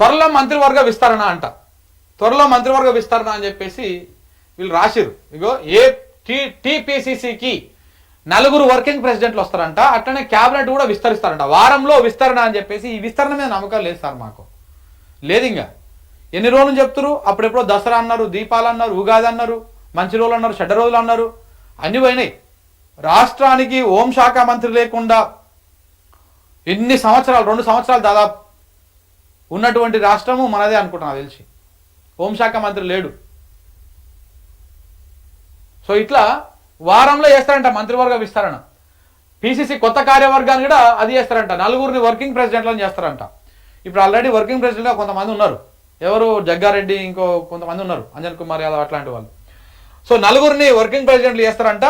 త్వరలో మంత్రివర్గ విస్తరణ అంట, త్వరలో మంత్రివర్గ విస్తరణ అని చెప్పేసి వీళ్ళు రాసిరు. ఇగో టీపీసీసీకి 4 వర్కింగ్ ప్రెసిడెంట్లు వస్తారంట, అట్లనే క్యాబినెట్ కూడా విస్తరిస్తారంట. వారంలో విస్తరణ అని చెప్పేసి ఈ విస్తరణ మీద నమ్మకం లేదు సార్ మాకు. లేదు ఇంకా ఎన్ని రోజులు చెప్తున్నారు, అప్పుడెప్పుడో దసరా అన్నారు, దీపాలు అన్నారు, ఉగాది అన్నారు, మంచి రోజులు అన్నారు, చెడ్డ రోజులు అన్నారు, అన్ని పోయినాయి. రాష్ట్రానికి హోంశాఖ మంత్రి లేకుండా ఎన్ని సంవత్సరాలు, 2 సంవత్సరాలు దాదాపు ఉన్నటువంటి రాష్ట్రము మనదే అనుకుంటున్నా తెలిసి. హోంశాఖ మంత్రి లేడు. సో ఇట్లా వారంలో చేస్తారంట మంత్రివర్గ విస్తరణ. పిసిసి కొత్త కార్యవర్గాన్ని కూడా అది చేస్తారంట, 4 వర్కింగ్ ప్రెసిడెంట్లను చేస్తారంట. ఇప్పుడు ఆల్రెడీ వర్కింగ్ ప్రెసిడెంట్గా కొంతమంది ఉన్నారు, ఎవరు జగ్గారెడ్డి, ఇంకో కొంతమంది ఉన్నారు, అంజన్ కుమార్ యాదవ్ అట్లాంటి వాళ్ళు. సో 4 వర్కింగ్ ప్రెసిడెంట్లు చేస్తారంట.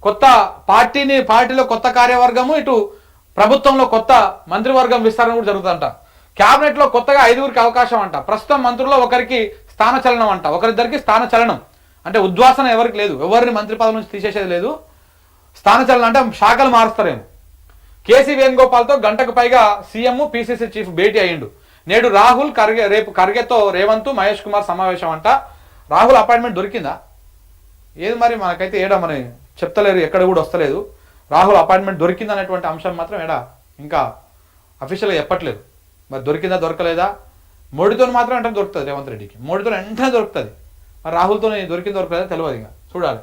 కొత్త పార్టీలో కొత్త కార్యవర్గము, ఇటు ప్రభుత్వంలో కొత్త మంత్రివర్గం విస్తరణ కూడా జరుగుతుందంట. క్యాబినెట్లో కొత్తగా 5గురికి అవకాశం అంట. ప్రస్తుతం మంత్రుల్లో ఒకరికి స్థానచలనం అంట, ఒకరిద్దరికి స్థానచలనం అంటే ఉద్వాసన ఎవరికి లేదు, ఎవరిని మంత్రి పదవి నుంచి తీసేసేది లేదు. స్థానచలనం అంటే శాఖలు మారుస్తారేమో. కేసీ వేణుగోపాల్తో గంటకు పైగా సీఎం పిసిసి చీఫ్ భేటీ అయ్యిండు. నేడు రాహుల్ ఖర్గే, రేపు ఖర్గేతో రేవంత్ మహేష్ కుమార్ సమావేశం అంట. రాహుల్ అపాయింట్మెంట్ దొరికిందా? ఏది మరి మనకైతే ఏడా మరి చెప్తలేరు, ఎక్కడ కూడా వస్తలేదు. రాహుల్ అపాయింట్మెంట్ దొరికింది అనేటువంటి అంశం మాత్రం ఏడా ఇంకా అఫీషియల్గా చెప్పట్లేదు. మరి దొరికిందా దొరకలేదా? మోడీతో మాత్రం వెంటనే దొరుకుతుంది, రేవంత్ రెడ్డికి మోడీతో వెంటనే దొరుకుతుంది. మరి రాహుల్తో దొరికిందో దొరకలేదా తెలియదు, ఇంకా చూడాలి.